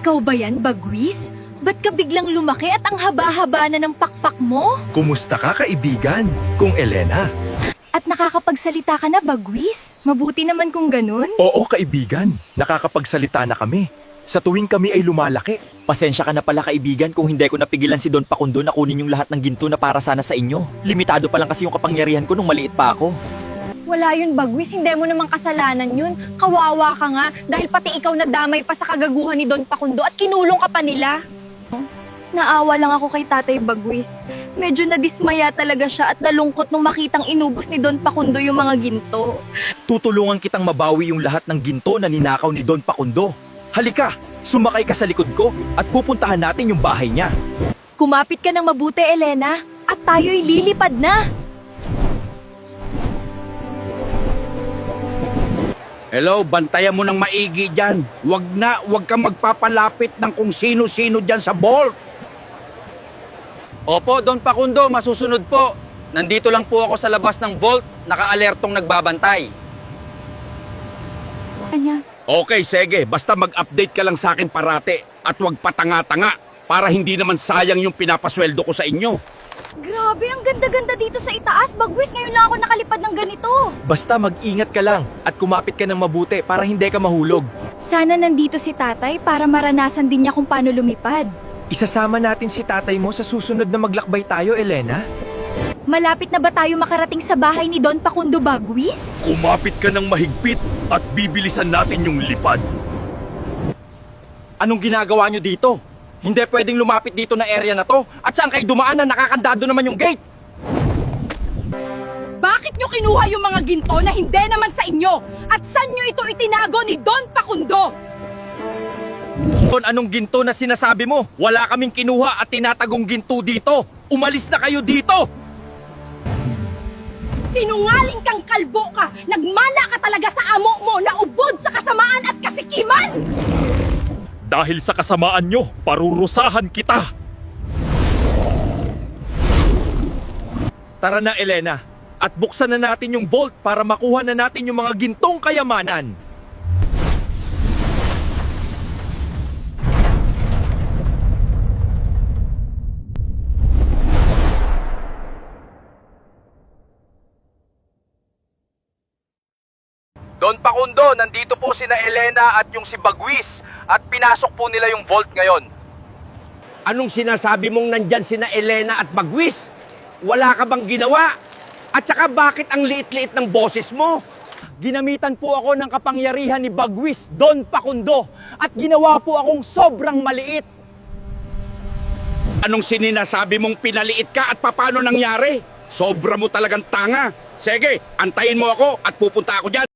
Ikaw ba yan, Bagwis? Ba't ka biglang lumaki at ang haba-haba na ng pakpak mo? Kumusta ka, kaibigan? Kung Elena. At nakakapagsalita ka na, Bagwis? Mabuti naman kung ganun. Oo, kaibigan. Nakakapagsalita na kami. Sa tuwing kami ay lumalaki. Pasensya ka na pala kaibigan kung hindi ko napigilan si Don Pakundo na kunin yung lahat ng ginto na para sana sa inyo. Limitado pa lang kasi yung kapangyarihan ko nung maliit pa ako. Wala yun, Bagwis. Hindi mo namang kasalanan yun. Kawawa ka nga dahil pati ikaw nadamay pa sa kagaguhan ni Don Pakundo at kinulong ka pa nila. Naawa lang ako kay Tatay Bagwis. Medyo nadismaya talaga siya at nalungkot nung makitang inubos ni Don Pakundo yung mga ginto. Tutulungan kitang mabawi yung lahat ng ginto na ninakaw ni Don Pakundo. Halika, sumakay ka sa likod ko at pupuntahan natin yung bahay niya. Kumapit ka ng mabuti, Elena, at tayo'y lilipad na. Hello, bantayan mo ng maigi dyan. Huwag kang magpapalapit ng kung sino-sino dyan sa vault. Opo, Don Pakundo, masusunod po. Nandito lang po ako sa labas ng vault, naka-alertong nagbabantay. Kanya. Okay, sige. Basta mag-update ka lang sa akin parate at huwag patanga-tanga para hindi naman sayang yung pinapasweldo ko sa inyo. Grabe, ang ganda-ganda dito sa itaas. Bagwis, ngayon lang ako nakalipad ng ganito. Basta mag-ingat ka lang at kumapit ka ng mabuti para hindi ka mahulog. Sana nandito si Tatay para maranasan din niya kung paano lumipad. Isasama natin si tatay mo sa susunod na maglakbay tayo, Elena. Malapit na ba tayo makarating sa bahay ni Don Pakundo, Bagwis? Kumapit ka ng mahigpit at bibilisan natin yung lipad. Anong ginagawa nyo dito? Hindi pwedeng lumapit dito na area na to. At saan kayo dumaan na nakakandado naman yung gate? Bakit nyo kinuha yung mga ginto na hindi naman sa inyo? At saan nyo ito itinago ni Don Pakundo? Don, anong ginto na sinasabi mo? Wala kaming kinuha at tinatagong ginto dito. Umalis na kayo dito! Sinungaling kang kalbo ka! Nagmana ka talaga sa amo mo na ubod sa kasamaan at kasikiman! Dahil sa kasamaan nyo, parurusahan kita! Tara na, Elena, at buksan na natin yung vault para makuha na natin yung mga gintong kayamanan. Don Pakundo, nandito po sina Elena at yung si Bagwis at pinasok po nila yung vault ngayon. Anong sinasabi mong nandyan sina Elena at Bagwis? Wala ka bang ginawa? At saka bakit ang liit-liit ng boses mo? Ginamitan po ako ng kapangyarihan ni Bagwis, Don Pakundo, at ginawa po akong sobrang maliit. Anong sininasabi mong pinaliit ka at paano nangyari? Sobra mo talagang tanga. Sige, antayin mo ako at pupunta ako dyan.